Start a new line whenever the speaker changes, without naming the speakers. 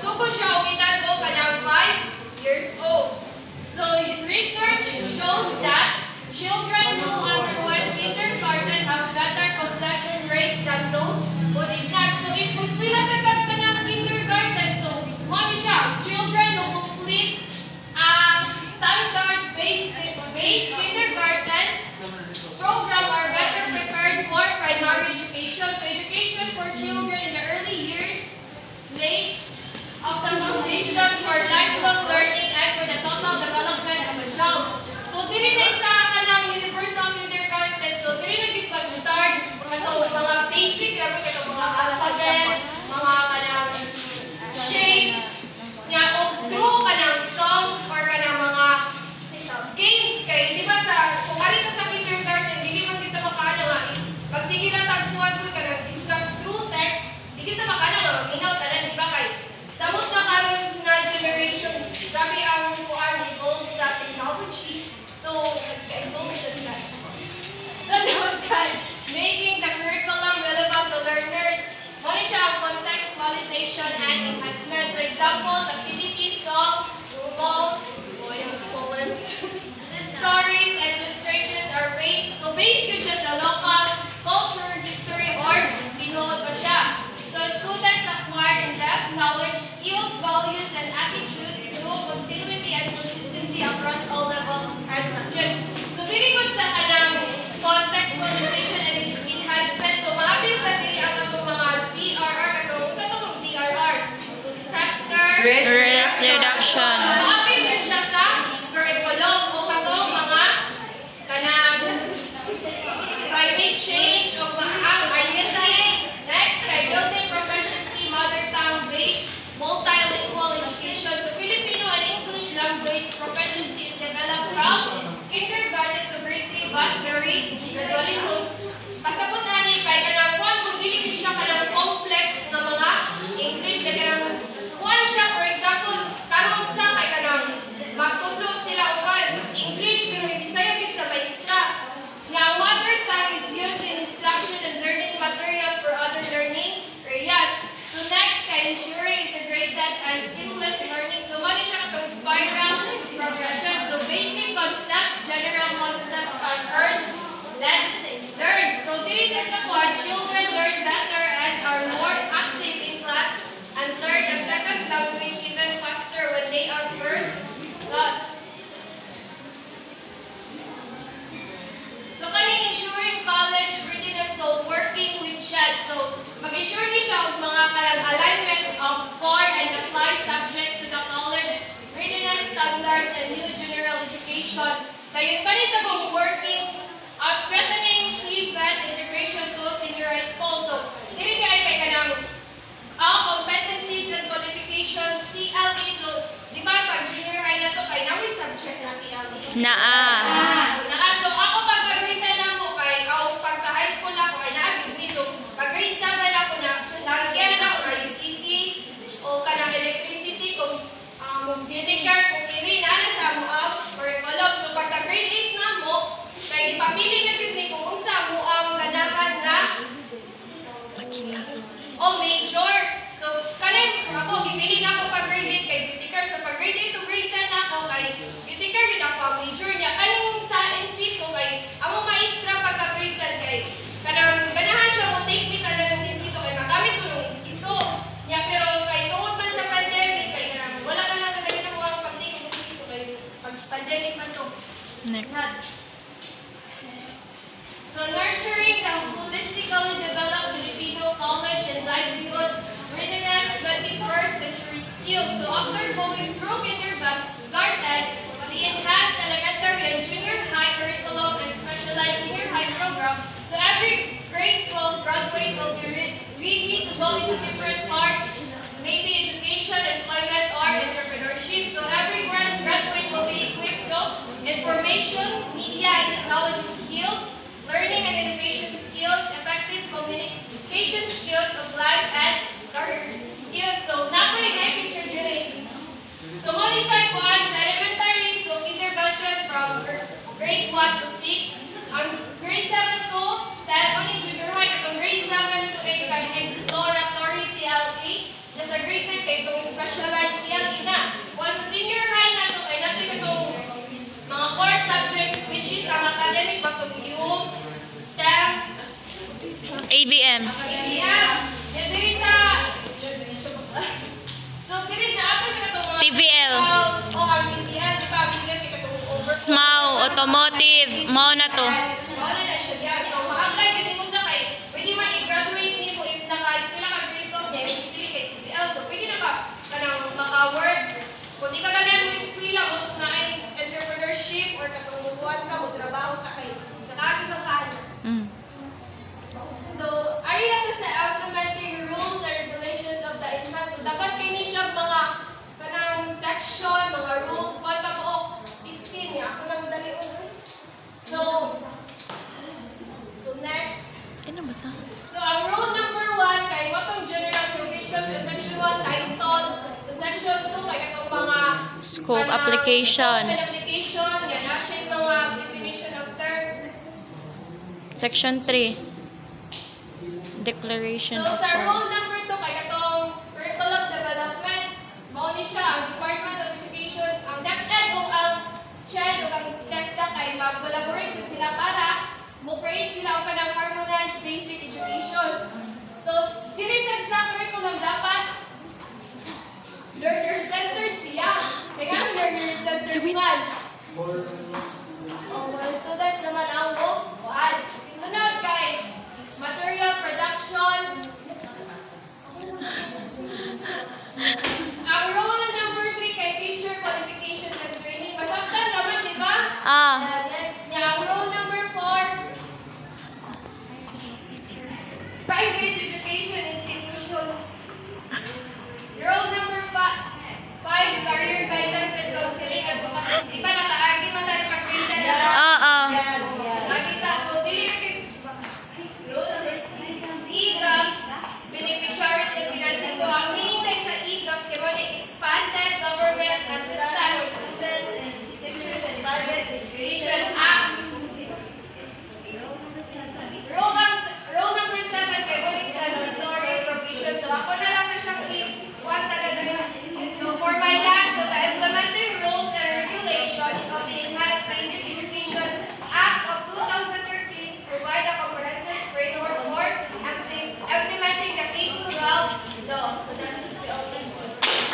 magsugod siya o edad o kanang 5 years old. So research shows that children who underwent kindergarten have better completion rates than those who did not. So if gusto nila sa kanang kindergarten, so ano siya, children who complete standards-based kindergarten program are better prepared for primary education. So education for children in the early years lay of the foundation for lifelong learning and for the total development of a child. So dili na sa kanang universal kindergarten. So dili na gid pag-start katong mga basic ra katong mga alphabet, mga kanang shapes, nya og through kanang songs or kanang mga games kay di ba sa kung ari ka sa kindergarten dili man kita makaano nga pag sige na tagpuan ko kanang discuss through text di kita makaano nga minaw tanan di ba kay samot na karon na generation grabe ang kuan evolve sa technology so nag-evolve sa dila so making the curriculum relevant to learners what is siya contextualization and enhancement. So examples, activities, songs, poems, stories, and illustrations are based. So based on just a local culture, history, or tinuod pa siya. So students acquire in-depth knowledge, skills, values, and attitudes through continuity and consistency across all levels and subjects. So very good sa kanang contextualization and enhancement. So maabil sa diri ang atong mga DRR katong sa itong DRR disaster
risk reduction.
maabil din siya sa curriculum o katong mga kanang climate change o ang ICT. Next kay building proficiency mother tongue based multilingual education. So Filipino and English language proficiency is developed from kindergarten to grade 3 but very gradually. So kasabot ani kay kanang kuan kung dili gid siya kanang complex na mga English na kanang kuan siya for example karon sa kay kanang magtudlo sila og English pero ibisaya gid sa maestra. Now mother tongue is used in instruction and learning materials for other learning areas. So next kay ensuring integrated and seamless learning. So ano siya katong spiral progression. So basic concepts, general concepts are first then learn. So this is a children learn better and are more active in class and learn a second language even faster when they are first taught. So kaning ensuring college readiness, so working with CHED. So mag-ensure ni siya og mga kanang alignment of core and applied subjects to the college readiness standards and new general education. Kaya kani sa kong working of strengthening TVET integration tools in your high school. So dili kay kanang competencies and qualifications TLE. So di ba pag junior high na to kay namin subject na TLE. So ako pag grade 10 na mo kay pagka high school na ako kay naagid so pag grade 7 ako na nagyan na ako ng ICT o kanang electricity kung beauty care kung kini na sa mo curriculum. So pagka grade 8 na mo kay ipapili na gid ni kung unsa mo ang ganahan na o major. So kanang ako gipili na ako pag grade 8 kay beauty care. So pag grade 8 to grade 10 na ako kay beauty care gid ako ang major niya. Kaning sa NC ko kay among maestra pagka grade 10 kay kanang ganahan siya mo take me talaga ng NC to kay magamit ko ng NC to. Nya pero kay tungod man sa pandemic kay kanang wala na lang talaga na mo pag-take ng NC to kay pag pandemic man to.
Next.
So nurturing the holistically developed Filipino college and livelihood readiness 21st century skills. So after going through kindergarten, the enhanced elementary and junior high curriculum and specialized senior high program, so every grade 12 graduate will be need to go into different parts, maybe education, employment, or entrepreneurship. So every graduate will be equipped with information, media, and technology skills, learning and innovation skills, effective communication skills of life and career skills. So nakoy na picture diri. So mo ni siya kuan sa elementary, so kindergarten from grade 1 to 6, ang grade 7 to 10 on junior high, from grade 7 to 8 kay exploratory TLE, just a grade 10 kay itong special
TVL.
O ang TVL, di ba? Bigyan kita kung over.
SMAU, automotive, mao na to.
Yes, wala na siya diyan. So, ma-apply ka din mo sa kay, pwede man i-graduate ni mo if naka-school ka grade of niya, hindi kay TVL. So, pwede na ka kanang maka-work. Kung di ka ganyan mo eskwela, mo na ay entrepreneurship or katulungan ka, mo trabaho ka kay nakakit ng kanan.
Mm.
So, ari na to sa implementing rules and regulations of the infant. So, dagat kayo ni siya mga kanang section, mga rules, kung ka po, 16 niya. Ako lang dali So, next.
Ano ba sa?
So, ang rule number 1, kay matong general provisions sa section 1, title. Sa section 2, kay katong mga
Scope application.
Scope and application. Yan na siya yung mga definition of terms.
Section 3. Declaration
So,
of
sa rule
Form.
number 2, kay katong curriculum development, mao ni siya ang Department of Education, ang DepEd o ang CHED o ang TESDA kay mag-collaborate yun sila para mo-create sila o kanang harmonized basic education. So, dinisan sa curriculum dapat learner-centered siya. Kaya nga learner-centered man. Mga students naman ang buwan. Sunod kay material production. Ang rule number 3 kay teacher qualifications and training. Masaktan naman, di ba?
Ah,